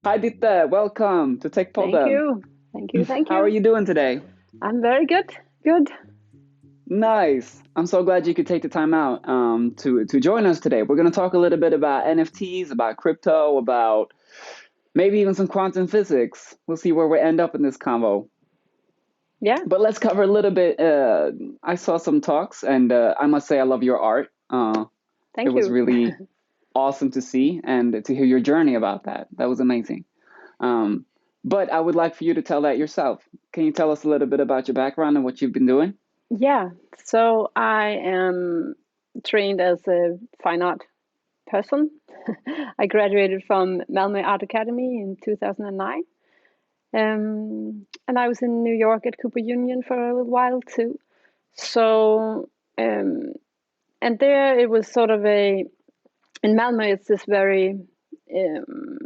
Hi Ditte, welcome to Thank Techpodden. you. Thank you. Thank How are you. you doing today? I'm very good. Good. Nice. I'm so glad you could take the time out to join us today. We're going to talk a little bit about NFTs, about crypto, about maybe even some quantum physics. We'll see where we end up in this convo. Yeah. But let's cover a little bit. I saw some talks, and I must say I love your art. It Thank was you. really awesome to see and to hear your journey about that. That was amazing. Um, but I would like for you to tell that yourself. Can you tell us a little bit about your background and what you've been doing? Yeah. So I am trained as a fine art person. I graduated from Malmö Art Academy in 2009. And I was in New York at Cooper Union for a little while too. So, um, and there it was sort of in Malmö, it's this very, um,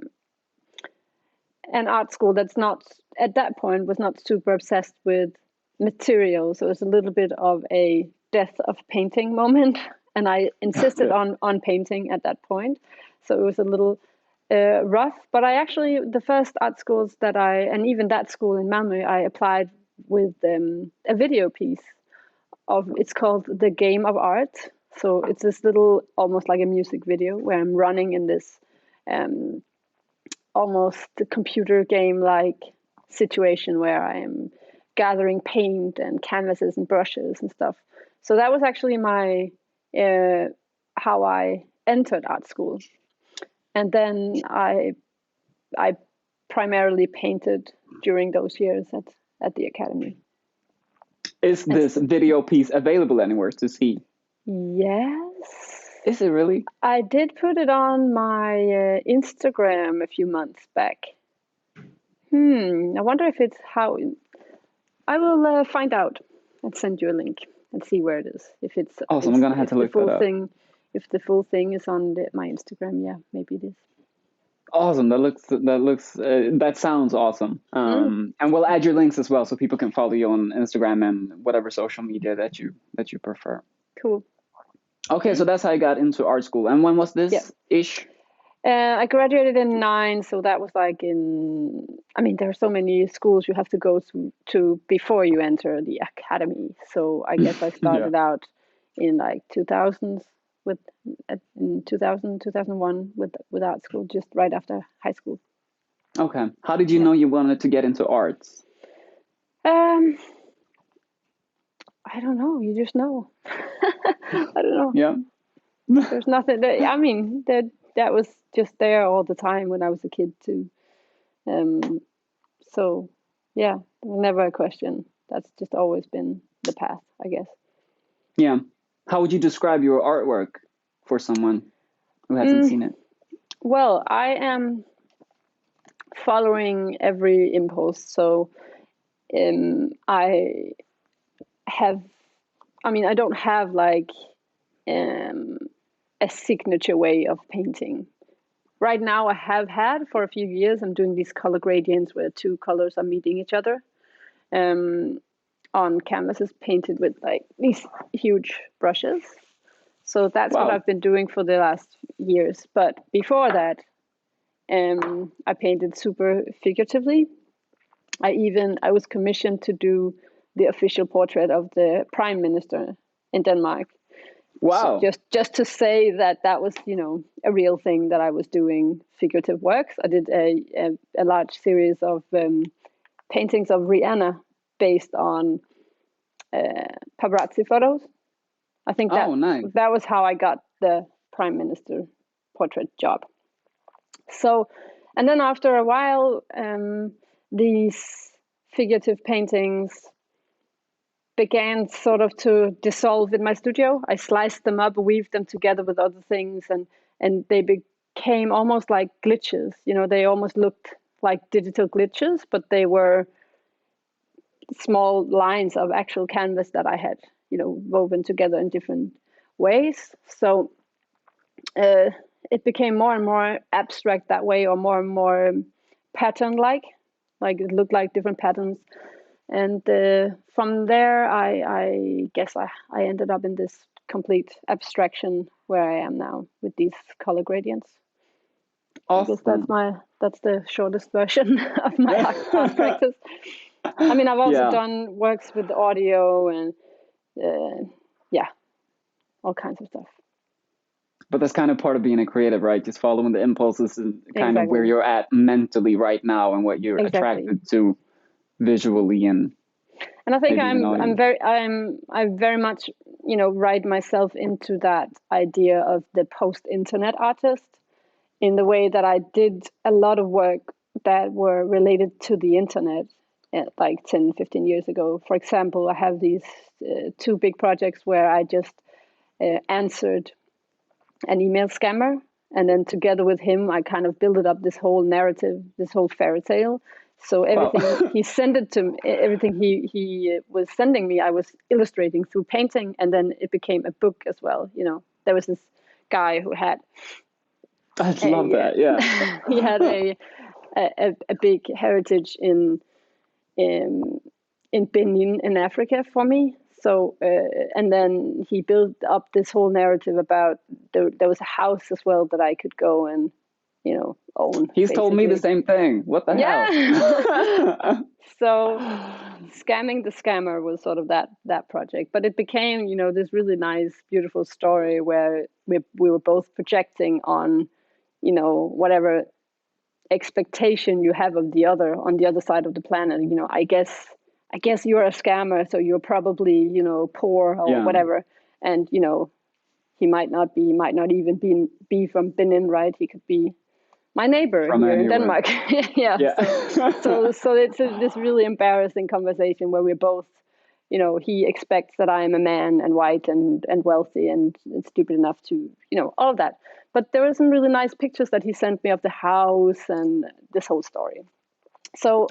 an art school that's not at that point was not super obsessed with material, so it was a little bit of a death of painting moment, and I insisted Okay. on painting at that point, so it was a little rough. But I actually, the first art schools that I, and even that school in Malmö, I applied with a video piece of, it's called The Game of Art. So it's this little, almost like a music video where I'm running in this um, almost a computer game like situation where I am gathering paint and canvases and brushes and stuff. So that was actually my uh, how I entered art school, and then I primarily painted during those years at the academy. Is And this video piece available anywhere to see? yes, Is it really? I did put it on my Instagram a few months back. I wonder if it's how I will find out and send you a link and see where it is. Awesome. I'm gonna have to look that up. If the full thing is on my Instagram, yeah, maybe it is. Awesome. That sounds awesome. Mm, And we'll add your links as well so people can follow you on Instagram and whatever social media that you prefer. cool. Okay, so that's how I got into art school. And when was Yeah. this ish? I graduated in '09, so that was like in. I mean, there are so many schools you have to go to before you enter the academy. So I guess I Yeah. started out in like 2000s with in 2001 with art school, just right after high school. Okay. How did you Yeah. know you wanted to get into arts? Um, I don't know. You just know. I don't know. Yeah. There's nothing that, I mean, that was just there all the time when I was a kid too. Um, so yeah, never a question. That's just always been the path, I guess. Yeah. How would you describe your artwork for someone who hasn't Mm, seen it? well, I am following every impulse. So I have, I mean, I don't have like um, a signature way of painting. Right now, I have had for a few years, I'm doing these color gradients where two colors are meeting each other um, on canvases painted with like these huge brushes. So that's what Wow. I've been doing for the last years. But before that, I painted super figuratively. I was commissioned to do the official portrait of the prime minister in Denmark. So Wow. just to say that that was, a real thing, that I was doing figurative works. I did a large series of paintings of Rihanna based on paparazzi photos. I think that Oh, nice. that was how I got the prime minister portrait job. So, and then after a while, these figurative paintings began sort of to dissolve in my studio. I sliced them up, weaved them together with other things, and they became almost like glitches. They almost looked like digital glitches, but they were small lines of actual canvas that I had, woven together in different ways. So uh, it became more and more abstract that way, or more and more pattern like it looked like different patterns. And from there, I guess I ended up in this complete abstraction where I am now with these color gradients. I guess that's the shortest version of my art practice. I mean, I've also done works with audio and all kinds of stuff. But that's kind of part of being a creative, right? Just following the impulses and kind of where you're at mentally right now and what you're attracted to visually and I think I very much, write myself into that idea of the post-internet artist, in the way that I did a lot of work that were related to the internet like 10, 15 years ago. For example, I have these 2 big projects where I just answered an email scammer, and then together with him, I kind of built up this whole narrative, this whole fairy tale. So everything he sent it to me, everything he was sending me, I was illustrating through painting, and then it became a book as well. There was this guy who had. I love that. Yeah, he had a big heritage in Benin in Africa for me. So and then he built up this whole narrative about there was a house as well that I could go and own. He's told me the same thing. What the hell? So scamming the scammer was sort of that project, but it became this really nice, beautiful story where we were both projecting on whatever expectation you have of the other on the other side of the planet. I guess you're a scammer, so you're probably, poor or whatever. And, he might not even be from Benin, right? He could be my neighbor from here in Denmark. Yeah. So it's this really embarrassing conversation where we're both, he expects that I am a man and white and wealthy and stupid enough to, all of that. But there were some really nice pictures that he sent me of the house and this whole story. So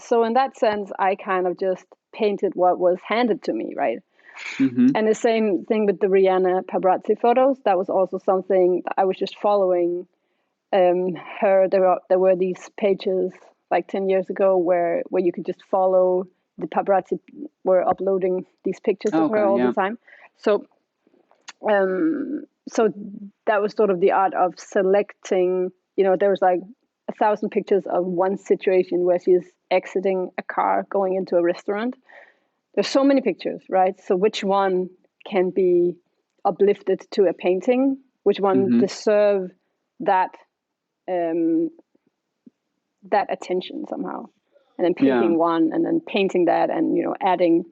so in that sense, I kind of just painted what was handed to me, right? Mm-hmm. And the same thing with the Rihanna paparazzi photos. That was also something I was just following her. There were these pages like 10 years ago where you could just follow the paparazzi were uploading these pictures of her all the time. So so that was sort of the art of selecting, there was like 1,000 pictures of one situation where she's exiting a car going into a restaurant. There's so many pictures, right? So which one can be uplifted to a painting? Which one deserve that that attention somehow? And then picking one and then painting that and adding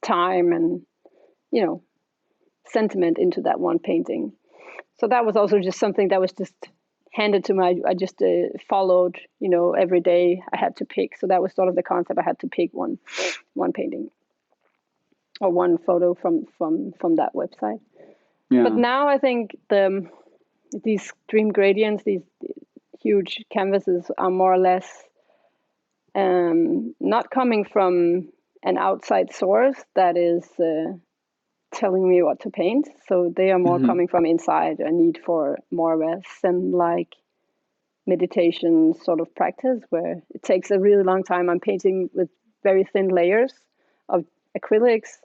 time and sentiment into that one painting. So that was also just something that was just handed to me. I just followed, every day I had to pick. So that was sort of the concept. I had to pick one painting or one photo from that website. Yeah. But now I think these dream gradients, these huge canvases are more or less not coming from an outside source that is telling me what to paint. So they are more coming from inside, a need for more of a Zen-like meditation sort of practice where it takes a really long time. I'm painting with very thin layers of acrylics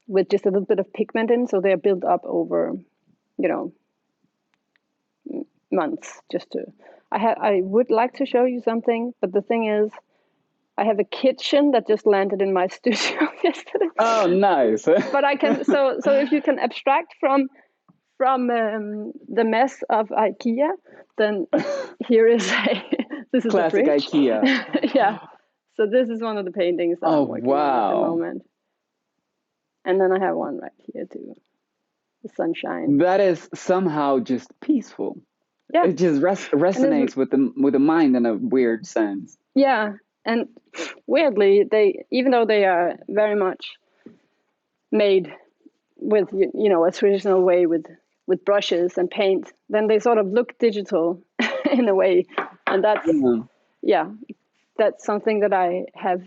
with just a little bit of pigment in. So they're built up over, months I would like to show you something, but the thing is, I have a kitchen that just landed in my studio yesterday. Oh, nice! But I can so if you can abstract from the mess of IKEA, then here is this is classic IKEA. Yeah. So this is one of the paintings that I'm working on at the moment, and then I have one right here too. The sunshine. That is somehow just peaceful. Yeah. It just resonates with the mind in a weird sense. Yeah. And weirdly, even though they are very much made with a traditional way with brushes and paint, then they sort of look digital in a way, and that's that's something that I have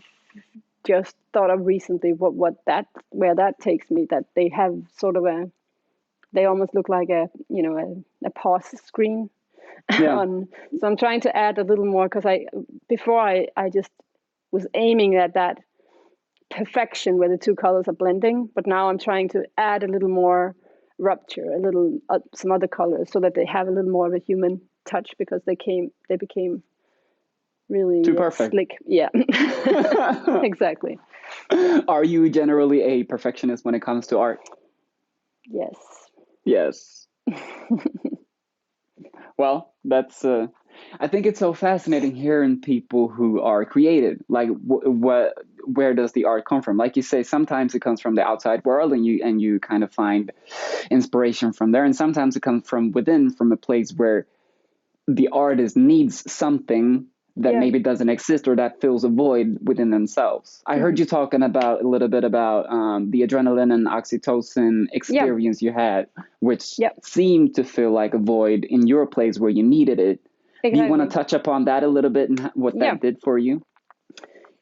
just thought of recently. Where that takes me, that they have sort of they almost look like a pause screen. Yeah. So I'm trying to add a little more because before I just was aiming at that perfection where the two colors are blending, but now I'm trying to add a little more rupture a little, some other colors, so that they have a little more of a human touch, because they became really Too perfect. slick. Yeah. Exactly. Are you generally a perfectionist when it comes to art? Yes. Yes. Well, that's. I think it's so fascinating hearing people who are creative. Like, where does the art come from? Like you say, sometimes it comes from the outside world, and you kind of find inspiration from there, and sometimes it comes from within, from a place where the artist needs something that maybe doesn't exist, or that fills a void within themselves. I heard you talking about a little bit about the adrenaline and oxytocin experience you had, which seemed to feel like a void in your place where you needed it. Exactly. Do you want to touch upon that a little bit and what that did for you?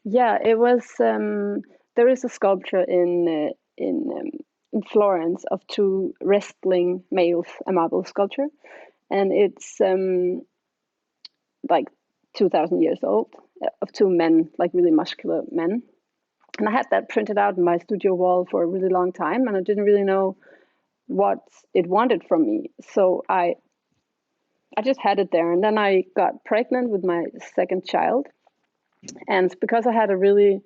Yeah, it was. There is a sculpture in Florence of two wrestling males, a marble sculpture, and it's like 2,000 years old, of two men, like really muscular men. And I had that printed out in my studio wall for a really long time, and I didn't really know what it wanted from me. So I just had it there, and then I got pregnant with my second child, and because I had a really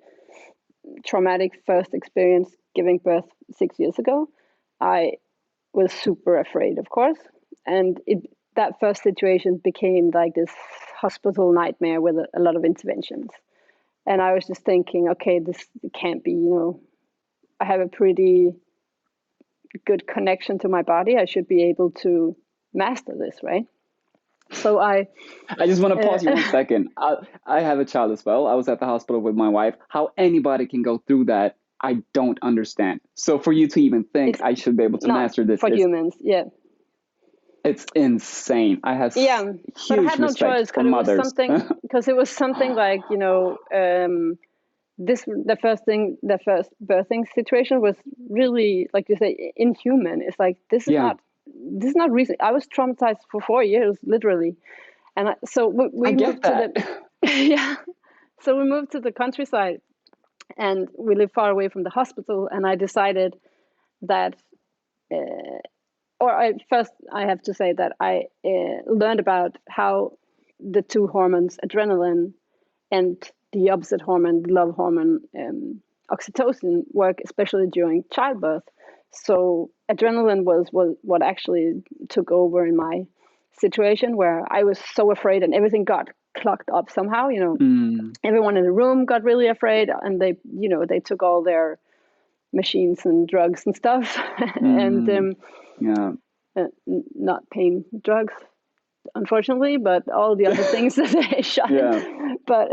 traumatic first experience giving birth 6 years ago, I was super afraid, of course, and that first situation became like this hospital nightmare with a lot of interventions. And I was just thinking, okay, this can't be, I have a pretty good connection to my body. I should be able to master this, right? So I just want to pause you 1 second. I have a child as well. I was at the hospital with my wife. How anybody can go through that, I don't understand. So for you to even think I should be able to master this for humans, it's insane. I have huge but I had no choice, for mothers. Because it was something like, the first birthing situation was really, like you say, inhuman. It's like, this is not reason. I was traumatized for 4 years, literally. And so we moved to the so we moved to the countryside, and we live far away from the hospital. And I decided that I have to say that I learned about how the two hormones, adrenaline and the opposite hormone, the love hormone, oxytocin, work, especially during childbirth. So adrenaline was what actually took over in my situation, where I was so afraid and everything got clogged up somehow. Everyone in the room got really afraid, and they took all their machines and drugs and stuff, and not pain drugs, unfortunately, but all the other things that they shot. But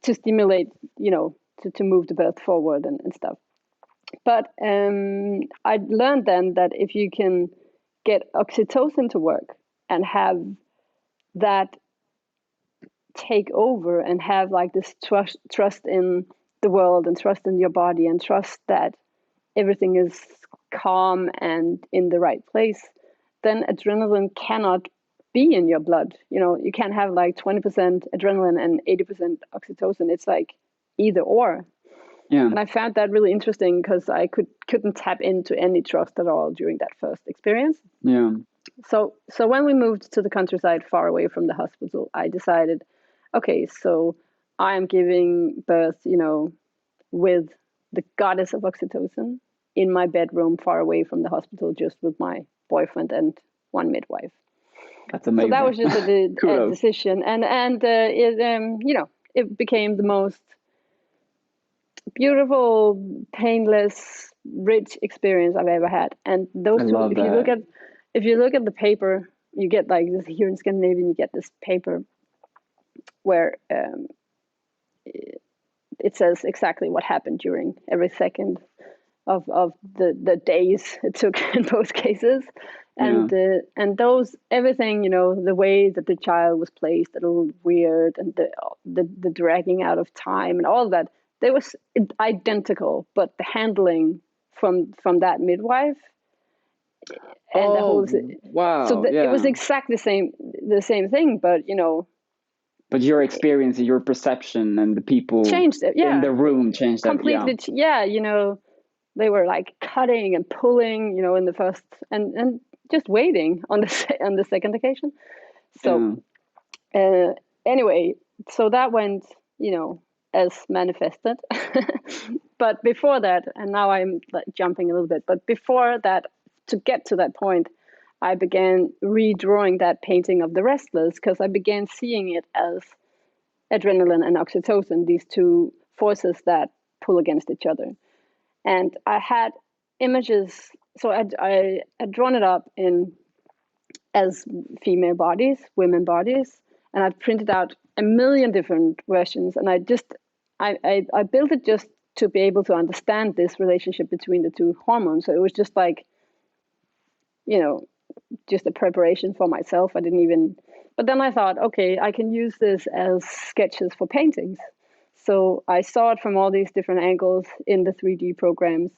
to stimulate, to move the birth forward and stuff. But I learned then that if you can get oxytocin to work and have that take over, and have like this trust in the world, and trust in your body, and trust that everything is calm and in the right place, then adrenaline cannot be in your blood. You can't have like 20% adrenaline and 80% oxytocin. It's like either or. And I found that really interesting, because I couldn't tap into any trust at all during that first experience. So when we moved to the countryside, far away from the hospital, I decided, okay, so I am giving birth, with the goddess of oxytocin in my bedroom, far away from the hospital, just with my boyfriend and one midwife. That's amazing. So that was just a decision, and it became the most beautiful, painless, rich experience I've ever had. And those two, if you look at the paper, you get like this here in Scandinavia, you get this paper where it says exactly what happened during every second of the days it took in both cases. And those, everything, the way that the child was placed, a little weird, and the dragging out of time and all of that, they was identical, but the handling from that midwife and the whole it was exactly the same thing, but but your experience, your perception, and the people changed it. in the room changed completely. they were like cutting and pulling, in the first, and just waiting on the second occasion. So anyway, so that went, as manifested. But before that, and now I'm like jumping a little bit, but before that, to get to that point, I began redrawing that painting of the wrestlers, because I began seeing it as adrenaline and oxytocin, these two forces that pull against each other. And I had images, so I had drawn it up in as female bodies, women bodies, and I've printed out a million different versions. And I built it just to be able to understand this relationship between the two hormones. So it was just like, just a preparation for myself. I didn't even, but then I thought, okay, I can use this as sketches for paintings. So I saw it from all these different angles in the 3D programs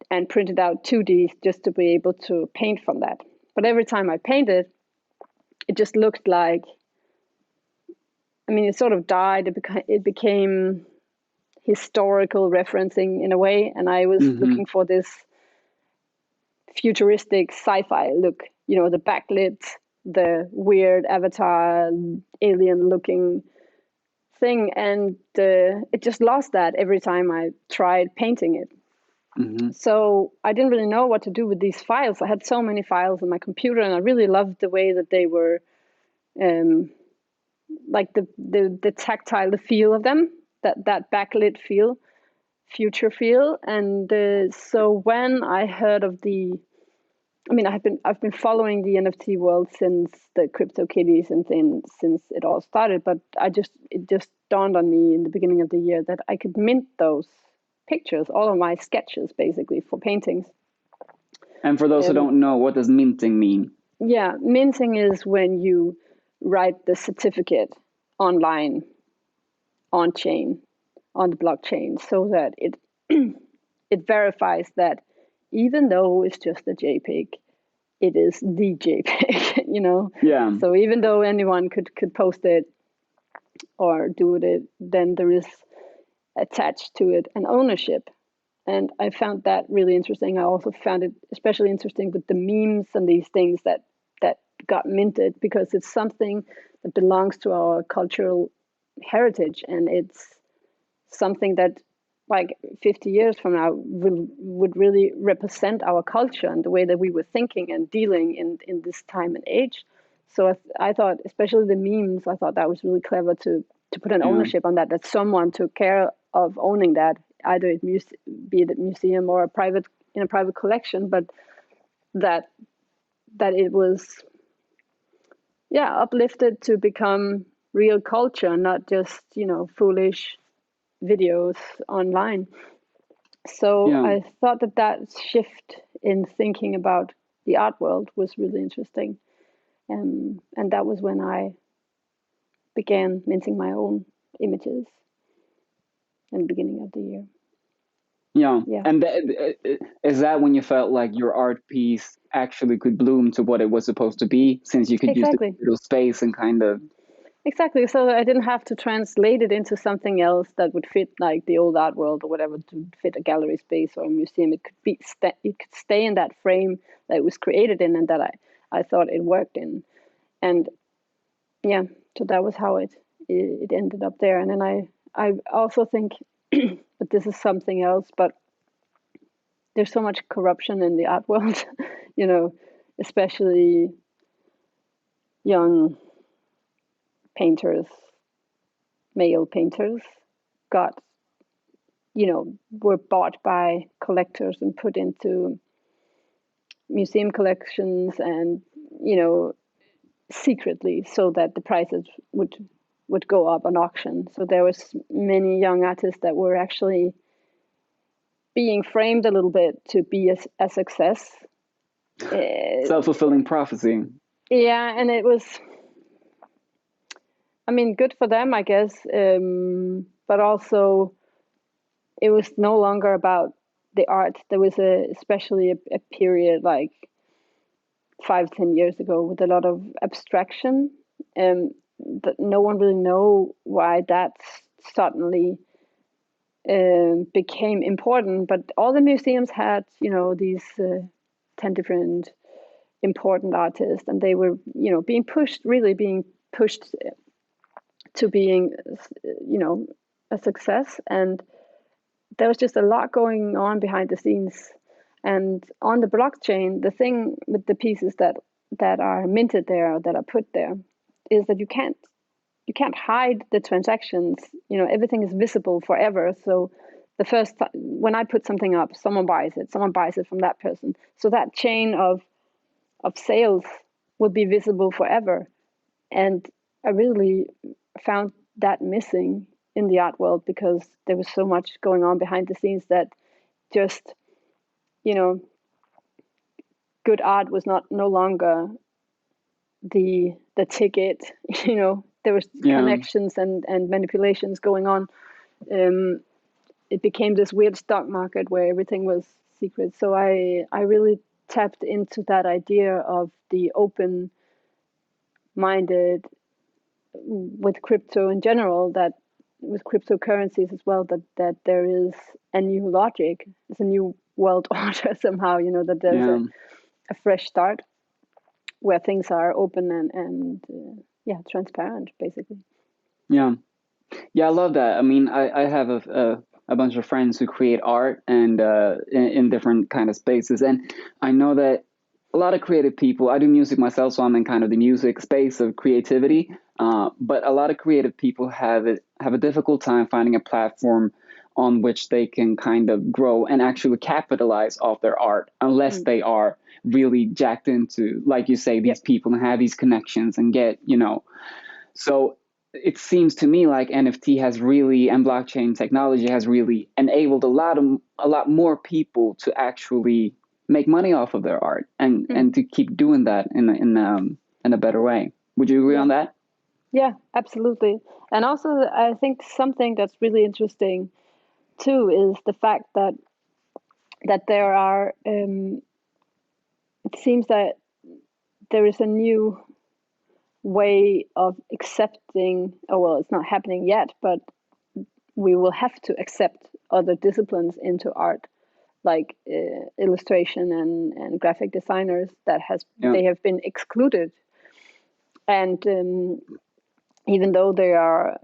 and printed out 2D just to be able to paint from that. But every time I painted, it just looked like, it sort of died. It became historical referencing in a way. And I was looking for this futuristic sci-fi look, the backlit, the weird avatar, alien looking thing. And it just lost that every time I tried painting it. So I didn't really know what to do with these files. I had so many files on my computer, and I really loved the way that they were, like the tactile, the feel of them, that backlit feel, future feel. And so when I heard of I've been following the NFT world since the CryptoKitties and since it all started, but it just dawned on me in the beginning of the year that I could mint those pictures, all of my sketches basically, for paintings. And for those who don't know, what does minting mean? Yeah, minting is when you write the certificate online, on chain, on the blockchain, so that it it verifies that even though it's just a JPEG, it is the JPEG, Yeah. So even though anyone could post it or do it, then there is attached to it an ownership. And I found that really interesting. I also found it especially interesting with the memes and these things that got minted, because it's something that belongs to our cultural heritage, and it's something that, like 50 years from now, would really represent our culture and the way that we were thinking and dealing in this time and age. So I thought, especially the memes, I thought that was really clever to put an ownership on that someone took care of owning that, either be it a museum or in a private collection, but that it was uplifted to become real culture, not just foolish videos online. So I thought that shift in thinking about the art world was really interesting, and that was when I began minting my own images in the beginning of the year. Yeah. And is that when you felt like your art piece actually could bloom to what it was supposed to be, since you could use the little space and kind of... Exactly. So I didn't have to translate it into something else that would fit, like the old art world or whatever, to fit a gallery space or a museum. It could it could stay in that frame that it was created in, and that I thought it worked in. And so that was how it ended up there. And then I also think, but this is something else, but there's so much corruption in the art world, especially young painters, male painters, were bought by collectors and put into museum collections, and secretly, so that the prices would go up on auction. So there was many young artists that were actually being framed a little bit to be a success. Self-fulfilling prophecy. Yeah, and it was, good for them, I guess, but also it was no longer about the art. There was especially a period like 5-10 years ago with a lot of abstraction, that no one really know why that suddenly became important. But all the museums had, these 10 different important artists, and they were, being pushed to being, a success. And there was just a lot going on behind the scenes. And on the blockchain, the thing with the pieces that are minted there, that are put there, is that you can't hide the transactions. Everything is visible forever. So the first time when I put something up, someone buys it from that person. So that chain of sales would be visible forever. And I really found that missing in the art world, because there was so much going on behind the scenes that just, good art was no longer the ticket. There was connections and manipulations going on. It became this weird stock market where everything was secret. So I really tapped into that idea of the open-minded with crypto in general, that with cryptocurrencies as well, that there is a new logic, it's a new world order somehow, that there's a fresh start where things are open and transparent, basically. Yeah, I love that. I mean, I have a bunch of friends who create art and in different kind of spaces, and I know that a lot of creative people. I do music myself, so I'm in kind of the music space of creativity. But a lot of creative people have a difficult time finding a platform on which they can kind of grow and actually capitalize off their art, unless they are really jacked into, like you say, these people and have these connections and get, So it seems to me like NFT has really, and blockchain technology has really enabled a lot more people to actually make money off of their art and to keep doing that in a better way. Would you agree on that? Yeah, absolutely. And also, I think something that's really interesting too is the fact that there are. It seems that there is a new way of accepting. Oh well, it's not happening yet, but we will have to accept other disciplines into art, like illustration and graphic designers they have been excluded. And even though they are,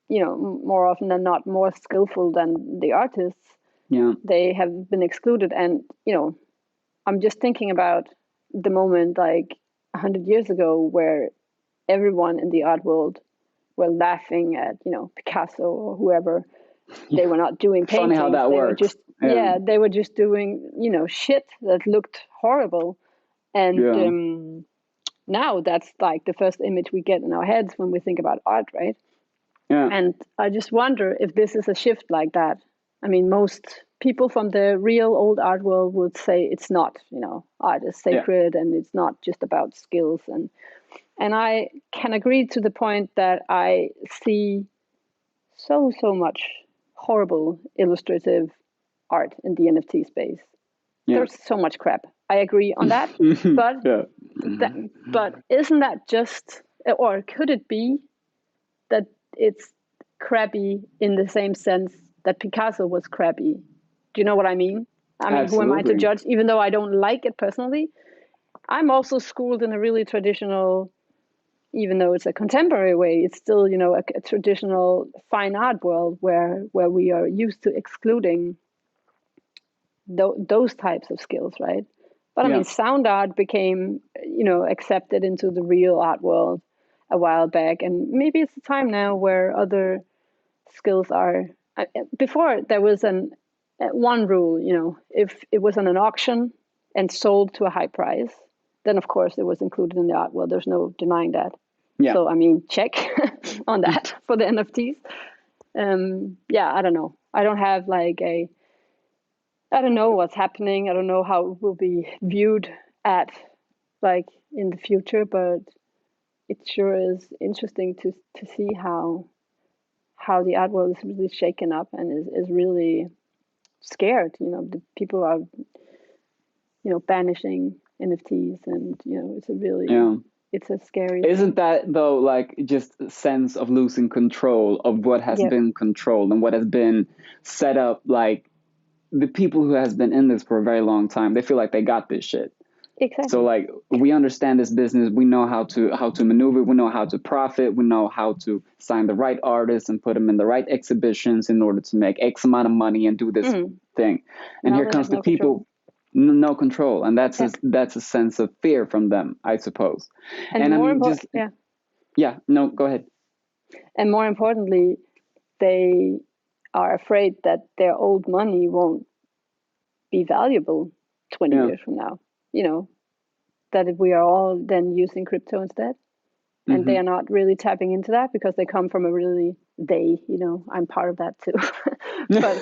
more often than not more skillful than the artists, they have been excluded. And I'm just thinking about the moment like 100 years ago where everyone in the art world were laughing at Picasso or whoever. They were not doing paintings. Funny how that works. They were just doing shit that looked horrible. And now that's like the first image we get in our heads when we think about art, right? And I just wonder if this is a shift like that. I mean, most people from the real old art world would say it's not, art is sacred and it's not just about skills. And I can agree to the point that I see so much horrible illustrative art in the NFT space. There's so much crap. I agree on that. But isn't that just, or could it be that it's crappy in the same sense that Picasso was crappy? Do you know what I mean? I mean, who am I to judge? Even though I don't like it personally, I'm also schooled in a really traditional, even though it's a contemporary way, it's still, a traditional fine art world where we are used to excluding those types of skills, right? But I mean, sound art became, accepted into the real art world a while back, and maybe it's the time now where other skills are. Before there was one rule, if it was on an auction and sold to a high price, then of course it was included in the art world. There's no denying that. So I mean, check on that for the NFTs. I don't know. I don't have like I don't know what's happening. I don't know how it will be viewed at like in the future, but it sure is interesting to see how the art world is really shaken up and is really scared. The people are, banishing NFTs, and it's a really it's a scary Isn't thing. that though like just a sense of losing control of what has Yeah, been controlled and what has been set up? Like the people who has been in this for a very long time, they feel like they got this shit. So exactly. like we understand this business, we know how to maneuver, we know how to profit, we know how to sign the right artists and put them in the right exhibitions in order to make X amount of money and do this thing. And Now here they comes have the no control. people, no control, and Yeah, that's a sense of fear from them, I suppose. and And more I'm important, just yeah, yeah, no, go ahead. and more importantly, they are afraid that their old money won't be valuable 20 Yeah. years from now. You know, that we are all then using crypto instead. And they Hmm. are not really tapping into that because they come from a really, I'm part of that too. But,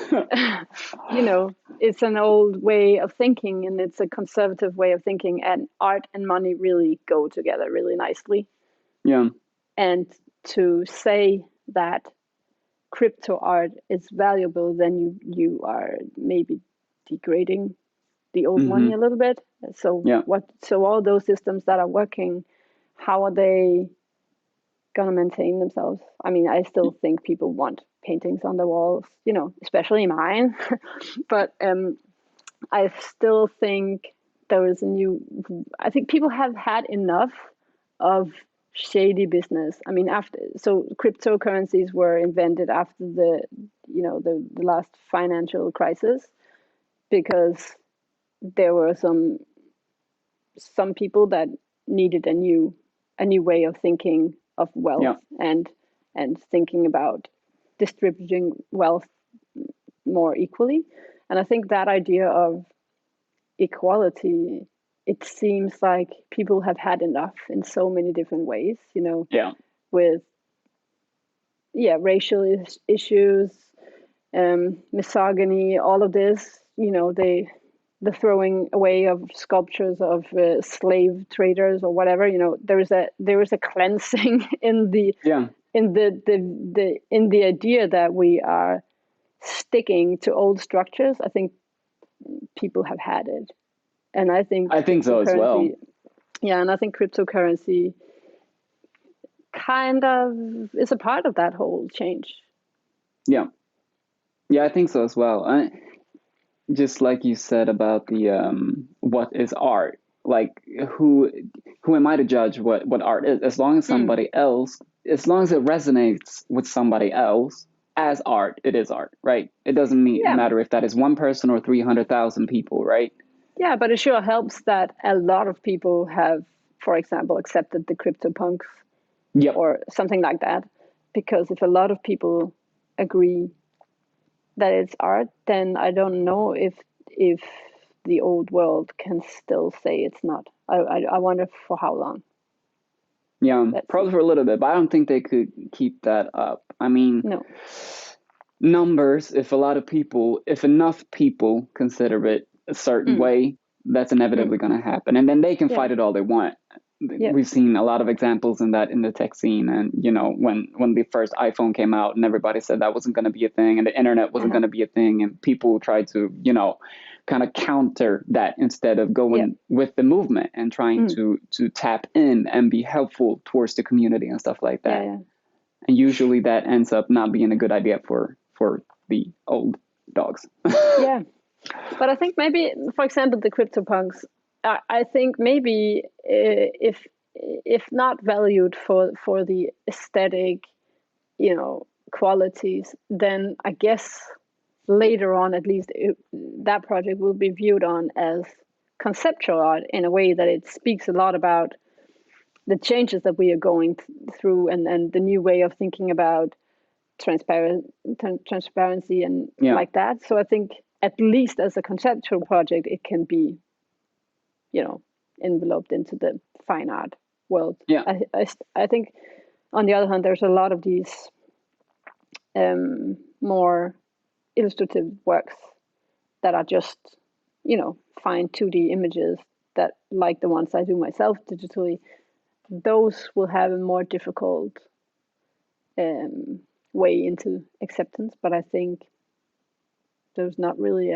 it's an old way of thinking and it's a conservative way of thinking. And art and money really go together really nicely. Yeah. And to say that crypto art is valuable, then you are maybe degrading the old money a Hmm. little bit. So Yeah. so all those systems that are working, how are they gonna maintain themselves? I mean, I still think people want paintings on the walls, especially mine. But I still think there is I think people have had enough of shady business. I mean, cryptocurrencies were invented after the last financial crisis because there were some people that needed a new way of thinking of wealth Yeah. and thinking about distributing wealth more equally. And I think that idea of equality, it seems like people have had enough in so many different ways, Yeah. with racial issues, misogyny, all of this. The throwing away of sculptures of slave traders or whatever. There is a cleansing in the Yeah. in the idea that we are sticking to old structures. I think people have had it, and I think I think so as well. cryptocurrency kind of is a part of that whole change. Yeah. Yeah, I think so as well. Just like you said about the what is art, like who who am I to judge what art is? As long as it resonates with somebody else as art, it is art, right? It doesn't Yeah, matter if that is one person or 300,000 people, right? yeah, but it sure helps that a lot of people have, for example, accepted the CryptoPunks Yep. or something like that. Because if a lot of people agree that it's art, then I don't know if the old world can still say it's not. I wonder for how long. Yeah, Let's probably see. for a little bit, but I don't think they could keep that up. I mean, No. numbers, if enough people consider it a certain Mm. way, that's inevitably Mm. going to happen. And then they can Yeah. fight it all they want. Yeah. We've seen a lot of examples in that in the tech scene. And, when the first iPhone came out and everybody said that wasn't going to be a thing and the internet wasn't Uh-huh. going to be a thing, and people tried to, kind of counter that instead of Yeah. going with the movement and trying Mm. to tap in and be helpful towards the community and stuff like Yeah. that. Yeah. And usually that ends up not being a good idea for the old dogs. Yeah. But I think maybe, for example, the CryptoPunks, I think maybe if not valued for the aesthetic, qualities, then I guess later on, at least, that project will be viewed on as conceptual art in a way that it speaks a lot about the changes that we are going through and the new way of thinking about transparency and Yeah. like that. So I think at least as a conceptual project, it can be, enveloped into the fine art world. Yeah. I think, on the other hand, there's a lot of these more illustrative works that are just, fine 2D images that, like the ones I do myself digitally, those will have a more difficult way into acceptance. But I think there's not really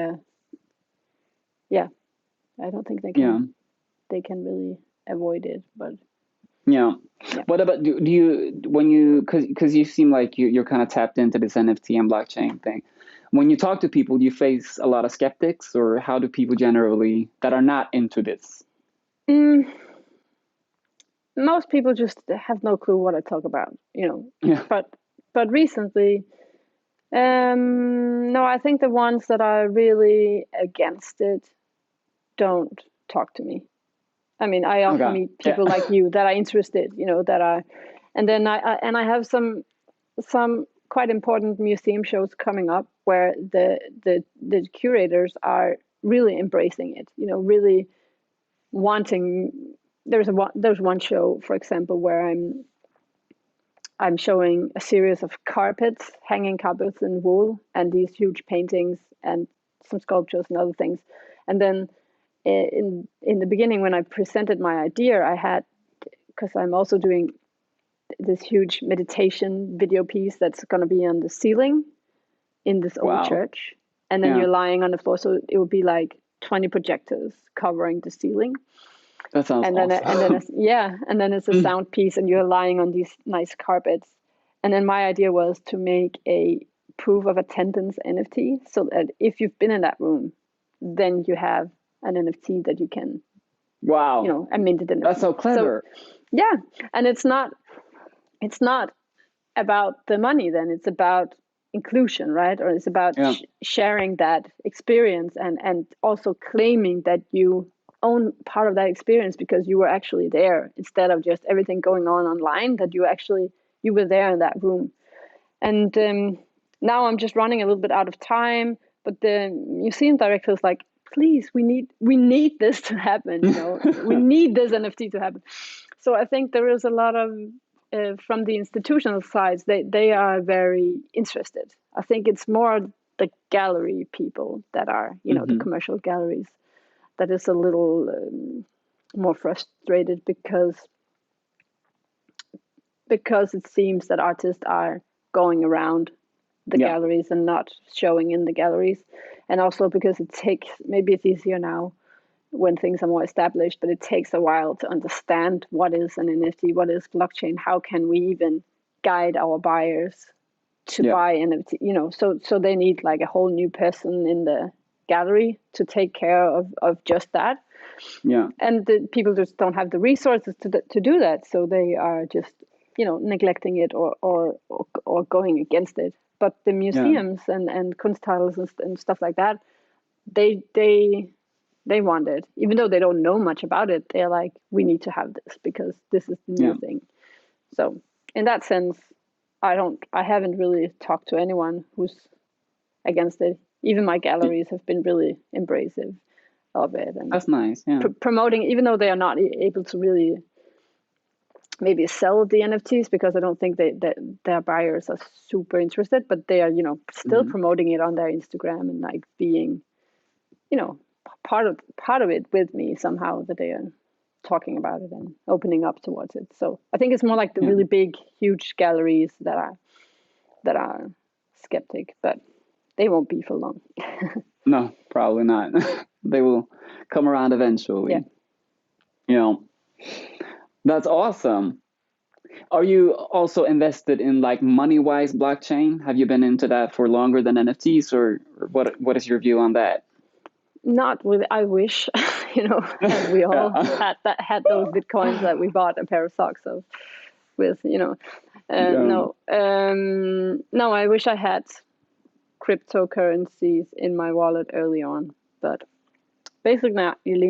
I don't think Yeah. they can really avoid it. But Yeah. Yeah. What about do you when you because you seem like you're kind of tapped into this NFT and blockchain thing. When you talk to people, do you face a lot of skeptics, or how do people generally that are not into this? Mm, most people just have no clue what I talk about, Yeah. But recently, no, I think the ones that are really against it don't talk to me. I mean, I often Okay. meet Yeah. people like you that are interested, that are, and then I have some quite important museum shows coming up where the curators are really embracing it, really wanting. There's one show, for example, where I'm showing a series of carpets, hanging carpets in wool, and these huge paintings and some sculptures and other things. And then in the beginning, when I presented my idea, I had, because I'm also doing this huge meditation video piece that's going to be on the ceiling in this old Wow. church, and then Yeah. you're lying on the floor, so it would be like 20 projectors covering the ceiling. That sounds And then awesome. and then it's a sound piece, and you're lying on these nice carpets. And then my idea was to make a proof of attendance NFT, so that if you've been in that room, then you have an NFT that you can, Wow. a minted That's NFT. so So clever. yeah, and it's not about the money. Then it's about inclusion, right? Or it's about Yeah. sharing that experience, and also claiming that you own part of that experience because you were actually there, instead of just everything going on online, that you were there in that room. And now I'm just running a little bit out of time, but the museum director is like, please, we need this to happen, we need this NFT to happen. So I think there is a lot of, from the institutional sides, they are very interested. I think it's more the gallery people that are, the commercial galleries, that is a little more frustrated, because it seems that artists are going around the Yeah. galleries and not showing in the galleries. And also because it takes, maybe it's easier now when things are more established, but it takes a while to understand what is an NFT, what is blockchain, how can we even guide our buyers to Yeah. buy NFT, so they need like a whole new person in the gallery to take care of just that. Yeah. And the people just don't have the resources to do that, so they are just, neglecting it, or going against it. But the Yeah. museums and Kunsttitles and stuff like that, they want it, even though they don't know much about it. They're like, we need to have this because this is the new Yeah. thing. So in that sense, I haven't really talked to anyone who's against it. Even my galleries have been really embracive of it, and That's nice. Yeah. promoting, even though they are not able to really maybe sell the NFTs, because I don't think that their buyers are super interested, but they are, still Mhm. promoting it on their Instagram, and like being, you know, part of it with me somehow, that they are talking about it and opening up towards it. So I think it's more like the Yeah. really big, huge galleries that are skeptic, but they won't be for long. No, probably not. They will come around Yeah. eventually. You know, that's awesome. Are you also invested in like money-wise blockchain? Have you been into that for longer than NFTs, or what is your view on that? Not with, I wish, and we all Yeah. had those bitcoins that we bought a pair of socks of with, Yeah. no, I wish I had cryptocurrencies in my wallet early on, but basically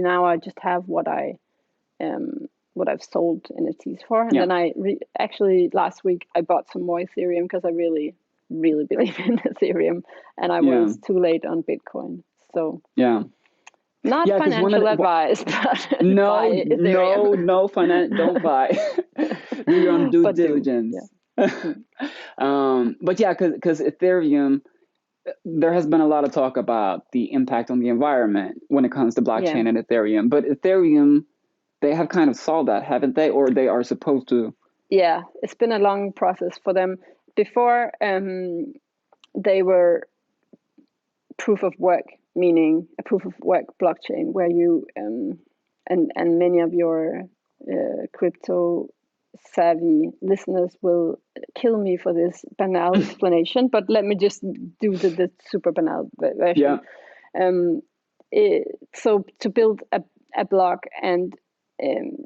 now I just have what I've sold NFTs for, and Yeah. then actually last week I bought some more Ethereum because I really really believe in Ethereum, and I Yeah. was too late on Bitcoin. So Yeah. not Yeah, because financial advice, but no, buy Ethereum. no finance, don't buy. Do your own due But do, yeah. diligence. But yeah, because Ethereum, there has been a lot of talk about the impact on the environment when it comes to Yeah. blockchain and Ethereum. But Ethereum, they have kind of solved that, haven't they? Or they are supposed to. Yeah, it's been a long process for them. Before, they were proof of work, meaning a proof of work blockchain, where you and many of your crypto savvy listeners will kill me for this banal explanation, but let me just do the super banal version. So to build a block and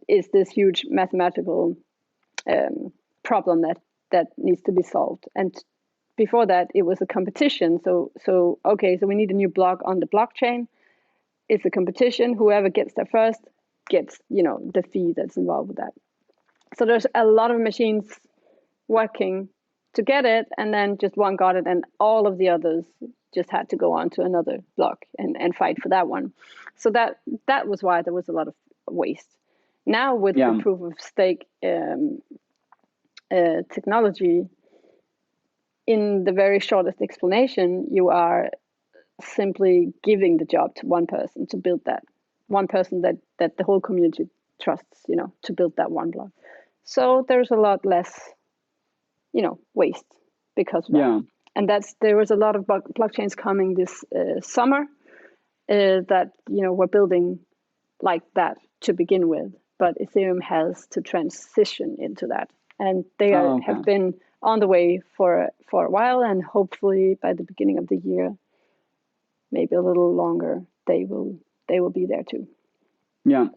is this huge mathematical problem that needs to be solved. And before that, it was a competition. So we need a new block on the blockchain. It's a competition. Whoever gets there first gets, the fee that's involved with that. So there's a lot of machines working to get it, and then just one got it, and all of the others just had to go on to another block and fight for that one. So that was why there was a lot of waste. Now with the proof of stake technology, in the very shortest explanation, you are simply giving the job to one person to build that. One person that the whole community trusts, to build that one block. So there's a lot less, waste because of that. And there was a lot of blockchains coming this summer that, were building like that to begin with. But Ethereum has to transition into that. And they have been on the way for a while, and hopefully by the beginning of the year, maybe a little longer, they will be there too. Yeah,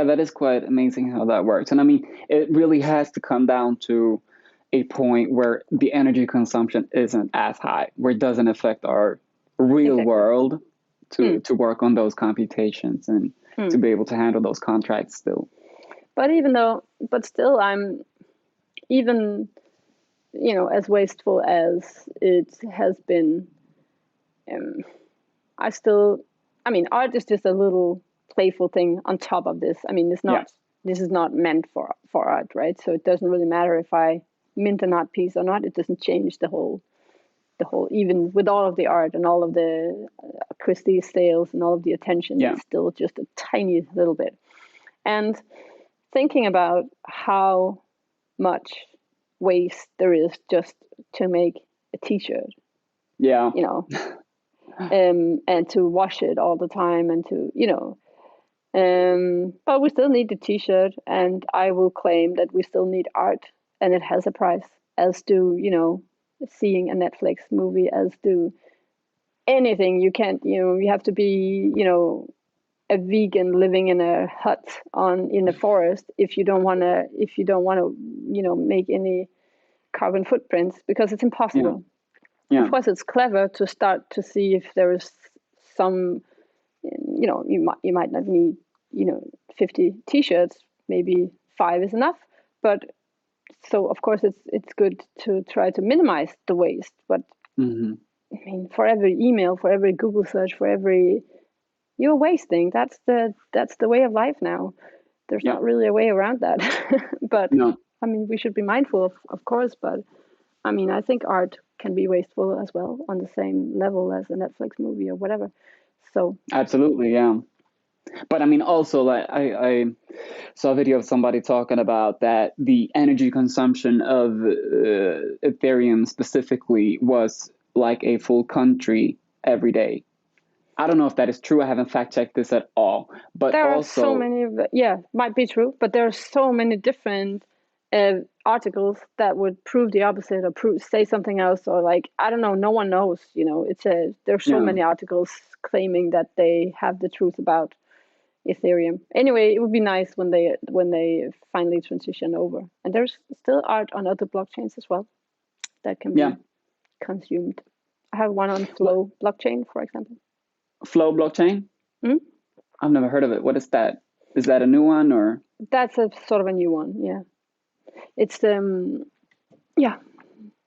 that is quite amazing how that works. And I mean, it really has to come down to a point where the energy consumption isn't as high, where it doesn't affect our real world to work on those computations and to be able to handle those contracts still. But still, I'm even, as wasteful as it has been, art is just a little playful thing on top of this. I mean, this is not meant for art, right? So it doesn't really matter if I mint an art piece or not. It doesn't change the whole, even with all of the art and all of the Christie's sales and all of the attention, it's still just a tiny little bit. And thinking about how much waste there is just to make a t-shirt, and to wash it all the time, and to, but we still need the t-shirt, and I will claim that we still need art, and it has a price, as do, seeing a Netflix movie, as do anything. You can't, you have to be, a vegan living in a hut in the forest if you don't want to make any carbon footprints, because it's impossible. Of course, it's clever to start to see if there is some, you might not need 50 t-shirts, maybe 5 is enough. But so of course it's good to try to minimize the waste. But I mean, for every email, for every Google search, for every, you're wasting. That's the way of life now. There's not really a way around that. But I mean, we should be mindful of course, but I mean, I think art can be wasteful as well, on the same level as a Netflix movie or whatever. So absolutely, But I mean, also, like I saw a video of somebody talking about that the energy consumption of Ethereum specifically was like a full country every day. I don't know if that is true. I haven't fact checked this at all. But there are so many. Might be true. But there are so many different articles that would prove the opposite, or say something else, or like, I don't know. No one knows. There's so many articles claiming that they have the truth about Ethereum. Anyway, it would be nice when they finally transition over. And there's still art on other blockchains as well that can be consumed. I have one on Flow blockchain, for example. Flow blockchain? I've never heard of it. What is that? Is that a new one, or? That's a sort of a new one. Yeah, it's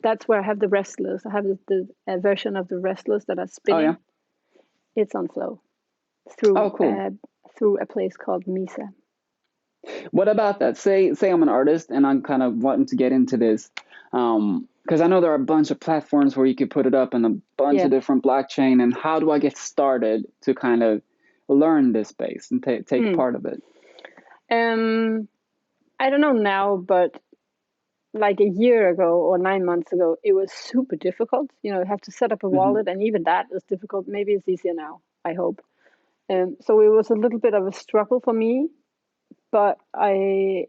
that's where I have the restless. I have the version of the restless that are spinning. Oh, yeah. It's on Flow through a place called Misa. What about that? Say I'm an artist and I'm kind of wanting to get into this, because I know there are a bunch of platforms where you could put it up in a bunch of different blockchain. And how do I get started to kind of learn this space and take part of it? I don't know now, but like a year ago or 9 months ago, it was super difficult. You have to set up a wallet, and even that is difficult. Maybe it's easier now, I hope. So it was a little bit of a struggle for me, but I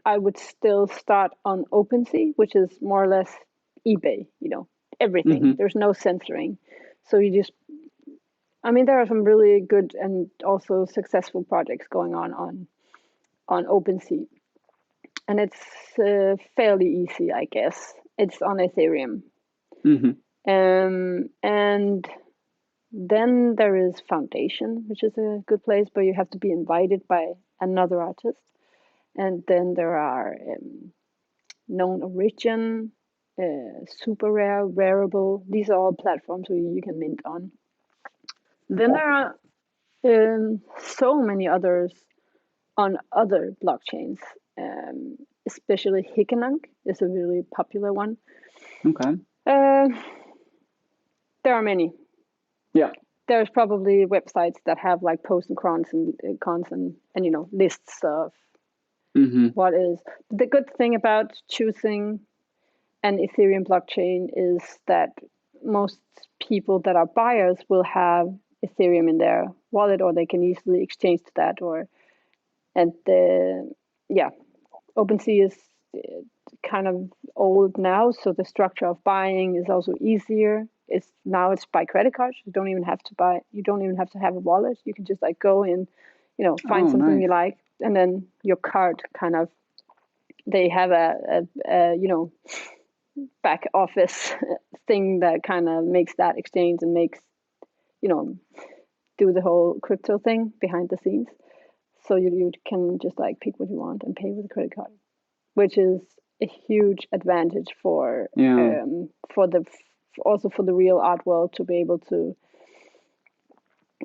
I would still start on Opensea, which is more or less eBay, everything. Mm-hmm. There's no censoring. So there are some really good and also successful projects going on Opensea. And it's fairly easy, I guess. It's on Ethereum. Mm-hmm. And then there is Foundation, which is a good place, but you have to be invited by another artist. And then there are Known Origin, Super Rare, Rarible. These are all platforms where you can mint on. Then there are so many others on other blockchains, especially Hickenank is a really popular one. Okay. There are many. Yeah. There's probably websites that have like pros and cons and lists of what is. The good thing about choosing an Ethereum blockchain is that most people that are buyers will have Ethereum in their wallet, or they can easily exchange to that. OpenSea is kind of old now, so the structure of buying is also easier. It's by credit card. You don't even have to have a wallet. You can just like go in, find something you like, and then your card kind of, they have a back office thing that kind of makes that exchange and makes, do the whole crypto thing behind the scenes. So you can just like pick what you want and pay with a credit card, which is a huge advantage for the real art world to be able to,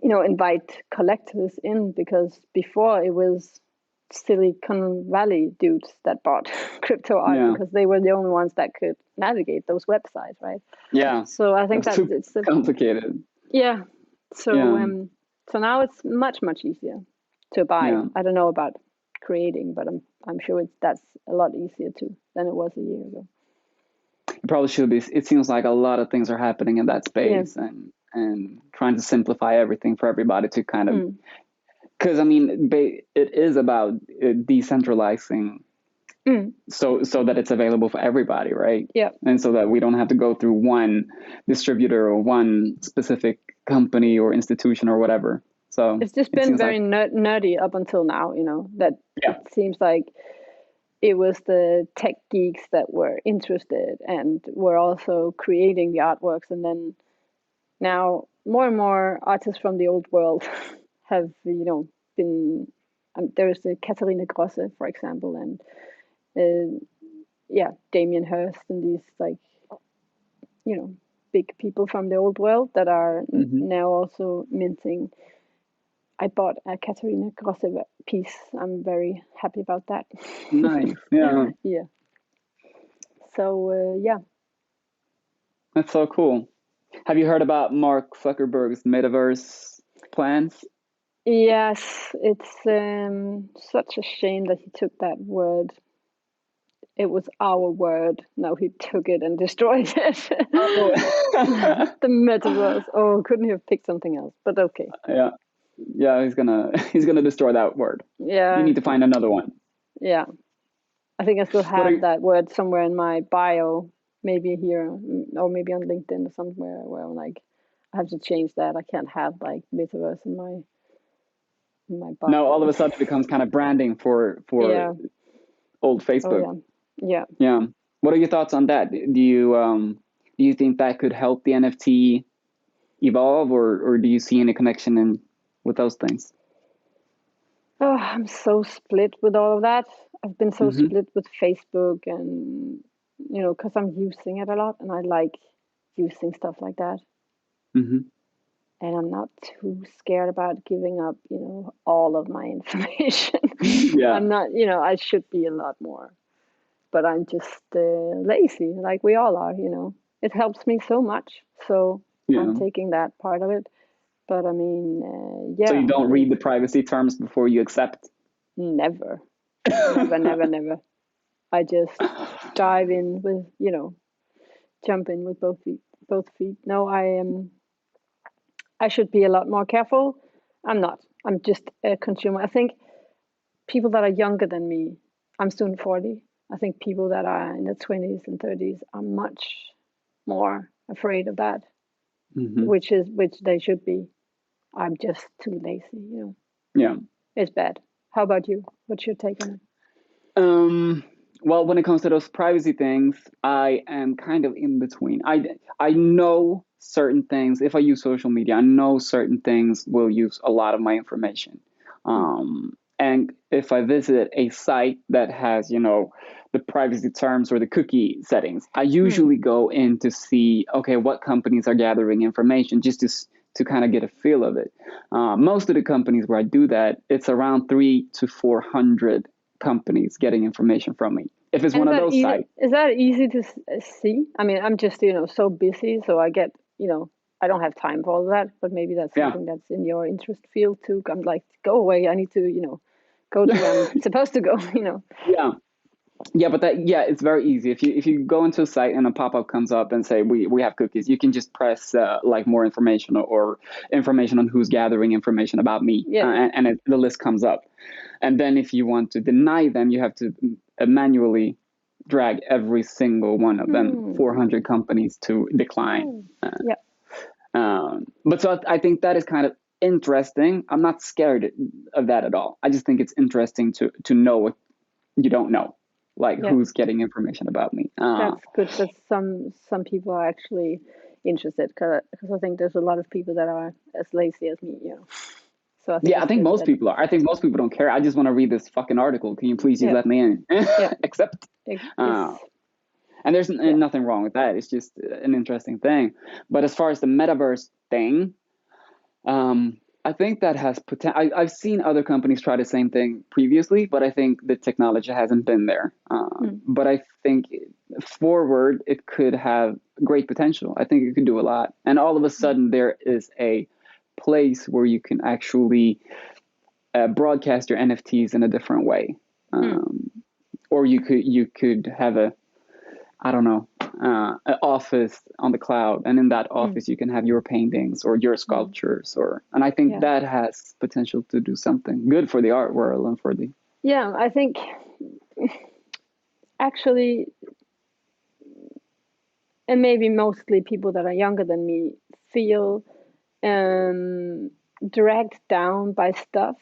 invite collectors in, because before it was Silicon Valley dudes that bought crypto art because they were the only ones that could navigate those websites, right? Yeah. So I think it's complicated. Yeah. So so now it's much easier to buy. Yeah. I don't know about creating, but I'm sure that's a lot easier too than it was a year ago. It probably should be. It seems like a lot of things are happening in that space, and trying to simplify everything for everybody to kind of, because it is about decentralizing, so that it's available for everybody, right? Yeah. And so that we don't have to go through one distributor or one specific company or institution or whatever. So it's just been very nerdy up until now, that it seems like it was the tech geeks that were interested and were also creating the artworks. And then now more and more artists from the old world have, been, there's the Katharina Grosse, for example, and Damien Hirst and these like, big people from the old world that are now also minting. I bought a Katharina Grosse piece. I'm very happy about that. Nice. Yeah. Yeah. So That's so cool. Have you heard about Mark Zuckerberg's metaverse plans? Yes, it's such a shame that he took that word. It was our word. Now he took it and destroyed it. Oh. The metaverse. Oh, couldn't he have picked something else? But okay. Yeah, he's gonna destroy that word. Yeah. You need to find another one. Yeah. I think I still have that word somewhere in my bio, maybe here or maybe on LinkedIn or somewhere, where I'm like, I have to change that. I can't have like metaverse in my bio. No, all of a sudden it becomes kind of branding for old Facebook. Oh, yeah. What are your thoughts on that? Do you think that could help the NFT evolve, or do you see any connection with those things? Oh, I'm so split with all of that. I've been so split with Facebook, and because I'm using it a lot and I like using stuff like that. And I'm not too scared about giving up, all of my information. I'm not, I should be a lot more, but I'm just lazy, like we all are. It helps me so much, so I'm taking that part of it. But I mean, So you don't read the privacy terms before you accept? Never. Never. I just dive in with, jump in with both feet. No, I should be a lot more careful. I'm not. I'm just a consumer. I think people that are younger than me I'm soon 40. I think people that are in their 20s and 30s are much more afraid of that, Hmm. which they should be. I'm just too lazy, you know. Yeah. It's bad. How about you? What's your take on it? Well, when it comes to those privacy things, I am kind of in between. I know certain things. If I use social media, I know certain things will use a lot of my information. And if I visit a site that has, the privacy terms or the cookie settings, I usually go in to see, okay, what companies are gathering information, just to kind of get a feel of it. Most of the companies where I do that, it's around 300 to 400 companies getting information from me. If it's And one of those sites. is that easy to see? I mean, I'm just, so busy, so I get, I don't have time for all that, but maybe that's Yeah. something that's in your interest field too. I'm like, go away. I need to, go to where I'm supposed to go, Yeah, but it's very easy. If you go into a site and a pop-up comes up and say we have cookies, you can just press like more information or information on who's gathering information about me, Yeah. and the list comes up. And then if you want to deny them, you have to manually drag every single one of them, 400 companies, to decline. Yeah. But so I think that is kind of interesting. I'm not scared of that at all. I just think it's interesting to know what you don't know, like who's getting information about me. That's good that some people are actually interested, because I think there's a lot of people that are as lazy as me, So I think most people are. I think most people don't care. I just want to read this fucking article. Can you please just let me in? Accept. And there's nothing wrong with that. It's just an interesting thing. But as far as the metaverse thing, I think that has potential. I've seen other companies try the same thing previously, but I think the technology hasn't been there. But I think forward, it could have great potential. I think it could do a lot. And all of a sudden, there is a place where you can actually broadcast your NFTs in a different way. Or you could have an office on the cloud, and in that office you can have your paintings or your sculptures, and I think that has potential to do something good for the art world and for the. Yeah, I think actually, and maybe mostly people that are younger than me feel dragged down by stuff.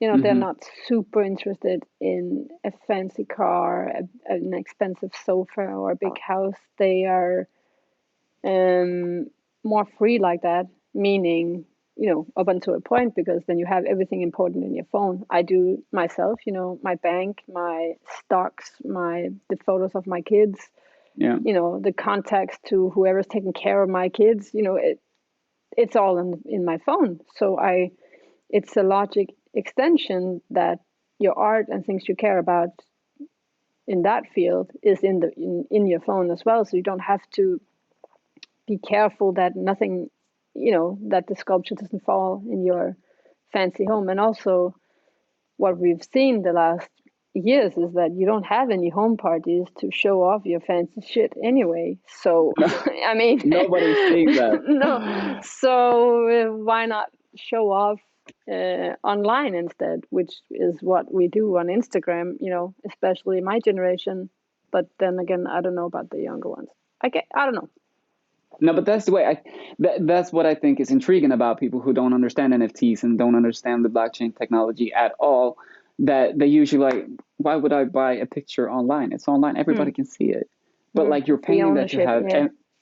They're not super interested in a fancy car, an expensive sofa, or a big house. They are more free like that, meaning, up until a point, because then you have everything important in your phone. I do myself, my bank, my stocks, the photos of my kids, the contacts to whoever's taking care of my kids, it's all in my phone. So it's a logic extension that your art and things you care about in that field is in your phone as well. So you don't have to be careful that nothing, that the sculpture doesn't fall in your fancy home. And also what we've seen the last years is that you don't have any home parties to show off your fancy shit anyway. So I mean, nobody's seeing that. No, so why not show off online instead, which is what we do on Instagram, especially my generation. But then again, I don't know about the younger ones. I don't know. No, but that's the way that's what I think is intriguing about people who don't understand NFTs and don't understand the blockchain technology at all. That they usually like, why would I buy a picture online? It's online, everybody can see it. But like your painting that you have,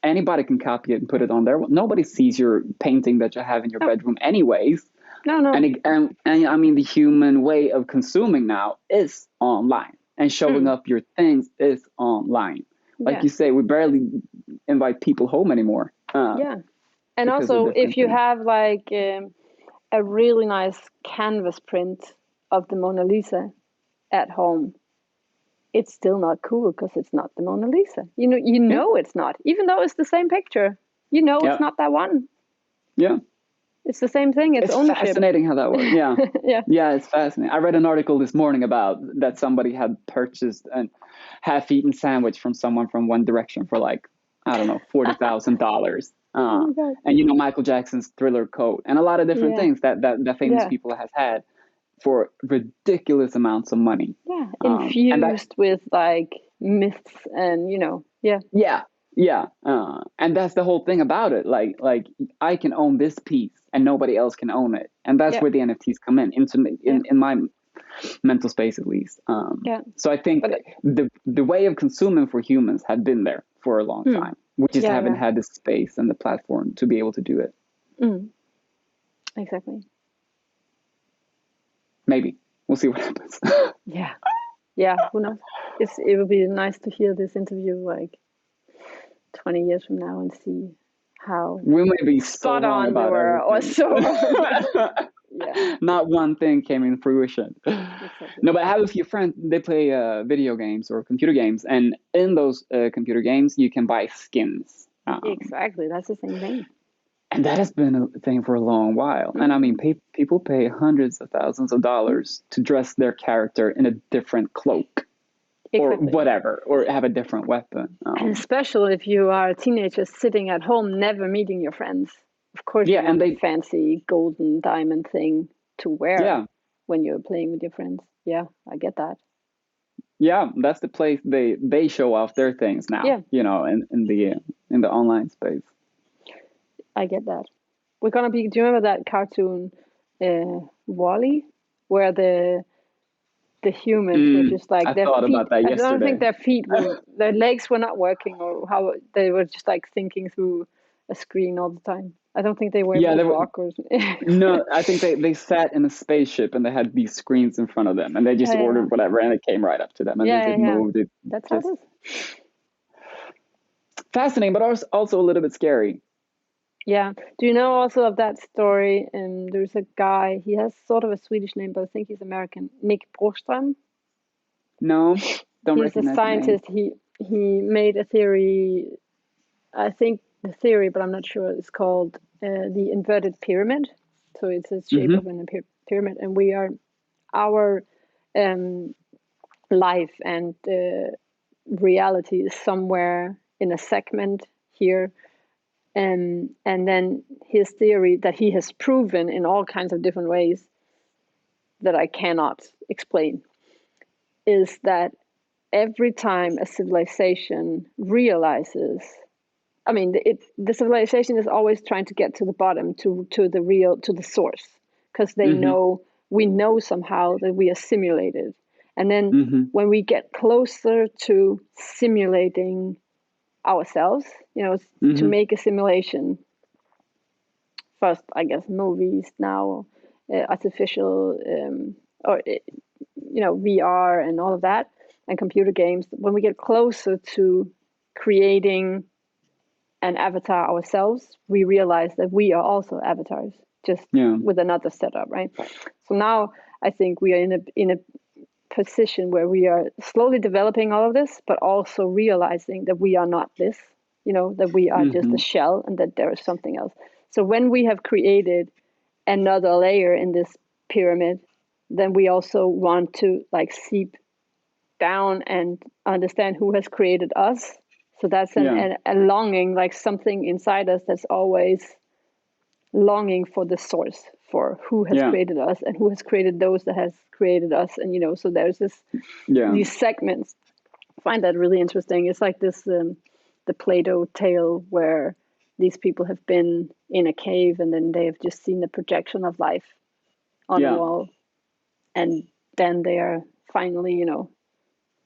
anybody can copy it and put it on there. Nobody sees your painting that you have in your bedroom, anyways. No. And I mean, the human way of consuming now is online, and showing up your things is online. Like you say, we barely invite people home anymore. And also, if you have like a really nice canvas print of the Mona Lisa at home, it's still not cool because it's not the Mona Lisa. You know it's not, even though it's the same picture. It's not that one. Yeah. It's the same thing. It's ownership. Fascinating how that works. Yeah. Yeah, it's fascinating. I read an article this morning about that somebody had purchased a half-eaten sandwich from someone from One Direction for like, I don't know, $40,000. And Michael Jackson's Thriller coat and a lot of different things that famous people has had. for ridiculous amounts of money. Yeah, And infused with like myths and and that's the whole thing about it. Like I can own this piece and nobody else can own it, and that's where the NFTs come in my mental space, at least. So I think the way of consuming for humans had been there for a long time. We just haven't had the space and the platform to be able to do it. Exactly. Maybe we'll see what happens. Who knows? It would be nice to hear this interview like 20 years from now and see how we may be spot so wrong on about we were, or so wrong. Not one thing came in fruition. Exactly. No, but I have a few friends, they play video games or computer games, and in those computer games you can buy skins. Exactly, that's the same thing. And that has been a thing for a long while. And I mean, people pay hundreds of thousands of dollars to dress their character in a different cloak. Exactly. Or whatever, or have a different weapon. And especially if you are a teenager sitting at home, never meeting your friends. Of course, you want a fancy golden diamond thing to wear when you're playing with your friends. Yeah, I get that. Yeah, that's the place they show off their things now. Yeah. You know, in the online space. I get that. We're gonna be. Do you remember that cartoon, Wall-E, where the humans were just like their feet? I don't think their feet were, their legs were not working, or how they were just like thinking through a screen all the time. I don't think they were able to walk or something. No, I think they sat in a spaceship and they had these screens in front of them, and they just ordered whatever, and it came right up to them, and they just moved it. That's how it is. Fascinating, but also a little bit scary. Yeah. Do you know also of that story? There's a guy, he has sort of a Swedish name, but I think he's American, Nick Bostrom. No, don't recognize. He's a scientist. He made a theory, I think the theory, but I'm not sure, it's called the inverted pyramid. So it's a shape of an pyramid, and we are, our life and reality is somewhere in a segment here. And then his theory that he has proven in all kinds of different ways that I cannot explain is that every time a civilization realizes, I mean, the civilization is always trying to get to the bottom, to the source, because they know, we know somehow that we are simulated. And then when we get closer to simulating ourselves, to make a simulation, first, I guess, movies, now artificial, or VR and all of that, and computer games. When we get closer to creating an avatar ourselves, we realize that we are also avatars, just with another setup, right? So now I think we are in a position where we are slowly developing all of this, but also realizing that we are not this, that we are just a shell, and that there is something else. So when we have created another layer in this pyramid, then we also want to like seep down and understand who has created us. So that's a longing, like something inside us that's always longing for the source, for who has created us and who has created those that has created us. And so there's this these segments. I find that really interesting. It's like this the Plato tale where these people have been in a cave, and then they have just seen the projection of life on a wall, and then they are finally,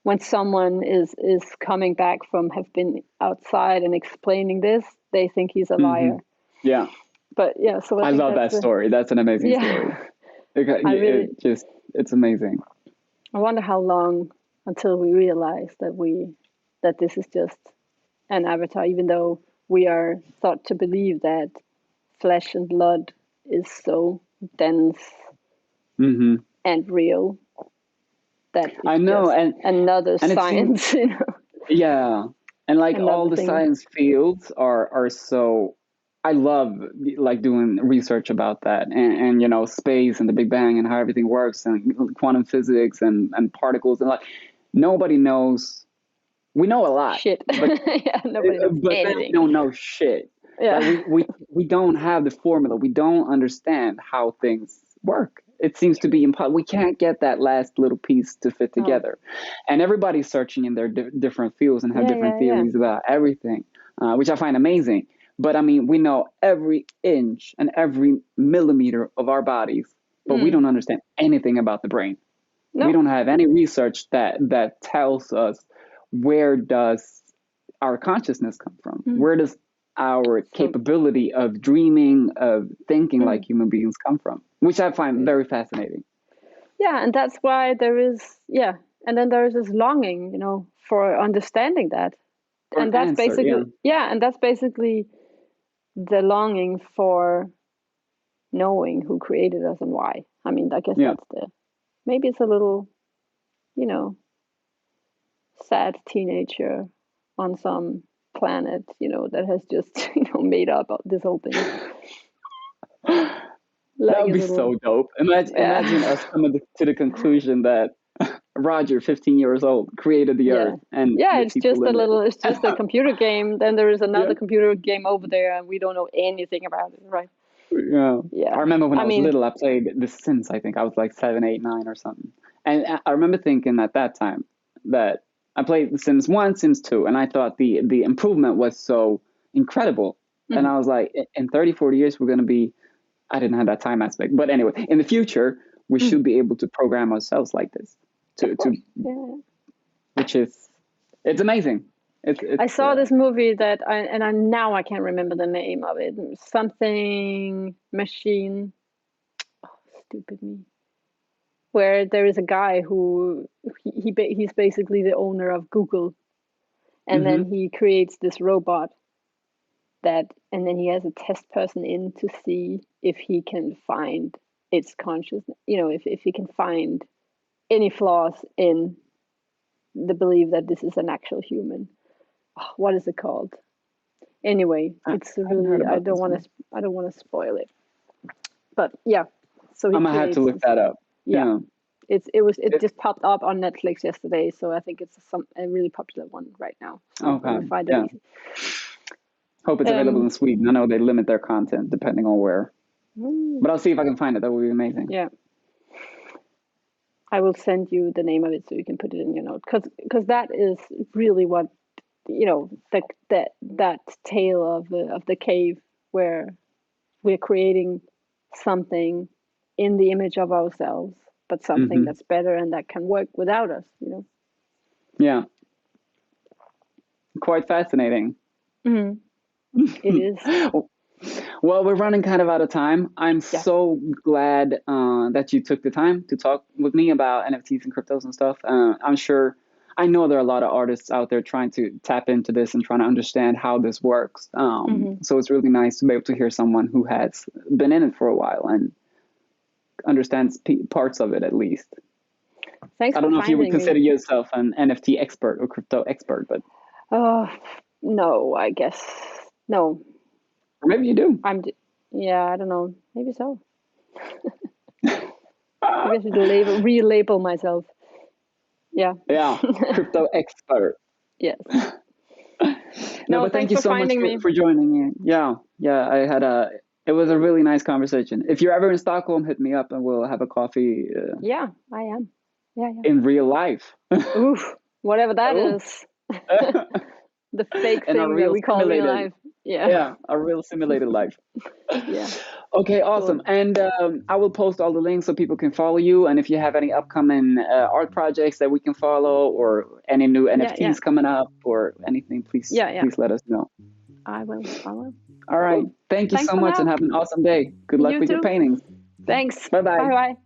when someone is coming back from have been outside and explaining this, they think he's a liar. Yeah. But so I love that story. That's an amazing story. It's amazing. I wonder how long until we realize that this is just an avatar, even though we are thought to believe that flesh and blood is so dense and real. That I know, and another science, seems, Yeah, and like all the science fields are so. I love like doing research about that, and space and the Big Bang and how everything works, and quantum physics and particles, and like nobody knows. We know a lot, shit, but nobody knows anything. We don't know shit. Yeah, we don't have the formula. We don't understand how things work. It seems to be impossible. We can't get that last little piece to fit together. And everybody's searching in their different fields and have different theories about everything, which I find amazing. But I mean, we know every inch and every millimeter of our bodies, but we don't understand anything about the brain. No. We don't have any research that tells us, where does our consciousness come from? Where does our capability of dreaming, of thinking like human beings come from? Which I find very fascinating. Yeah, and that's why there is, and then there is this longing, for understanding that. And that's basically, and that's basically the longing for knowing who created us and why. I mean, I guess that's maybe it's a little, sad teenager on some planet, that has just, made up this whole thing. That would be so dope. Imagine us coming to the conclusion that Roger, 15 years old, created the Earth. And it's just it's just a computer game. Then there is another computer game over there, and we don't know anything about it, right? Yeah. I remember when I was little, I played The Sims. I think I was like 7, 8, 9 or something. And I remember thinking at that time that I played The Sims 1, Sims 2, and I thought the improvement was so incredible. And I was like, in 30, 40 years, we're going to be, I didn't have that time aspect. But anyway, in the future, we should be able to program ourselves like this. Which is, it's amazing. I saw this movie that now I can't remember the name of it. Something machine. Oh, stupid me. Where there is a guy who he's basically the owner of Google, and then he creates this robot and then he has a test person in to see if he can find its consciousness. If he can find any flaws in the belief that this is an actual human. Oh, what is it called? Anyway, it's really, I don't want to spoil it. But so I'm gonna have to look that up. Yeah. It just popped up on Netflix yesterday, so I think it's a really popular one right now. So okay. Hope it's available in Sweden. I know they limit their content depending on where. But I'll see if I can find it. That would be amazing. Yeah. I will send you the name of it so you can put it in your note, because that is really what, that tale of the cave, where we're creating something in the image of ourselves, but something that's better and that can work without us. Yeah. Quite fascinating. It is. Well, we're running kind of out of time. I'm so glad that you took the time to talk with me about NFTs and cryptos and stuff. I know there are a lot of artists out there trying to tap into this and trying to understand how this works. So it's really nice to be able to hear someone who has been in it for a while and understands parts of it at least. Thanks. I don't know if you would consider yourself an NFT expert or crypto expert, but no, I guess no. Or maybe you do. I don't know. Maybe so. Maybe I should relabel myself. Yeah. Yeah. Crypto expert. Yes. No, but thank you so much for joining me. Yeah. It was a really nice conversation. If you're ever in Stockholm, hit me up and we'll have a coffee. Yeah, I am. Yeah. In real life. Oof. Whatever that is. The fake thing that we call real life. Yeah, a real simulated life. Yeah. Okay, awesome. Cool. And I will post all the links so people can follow you. And if you have any upcoming art projects that we can follow, or any new NFTs coming up, or anything, please let us know. I will. All right. Cool. Thanks so much, and have an awesome day. Good luck with your paintings. Thanks. Bye-bye. Bye-bye.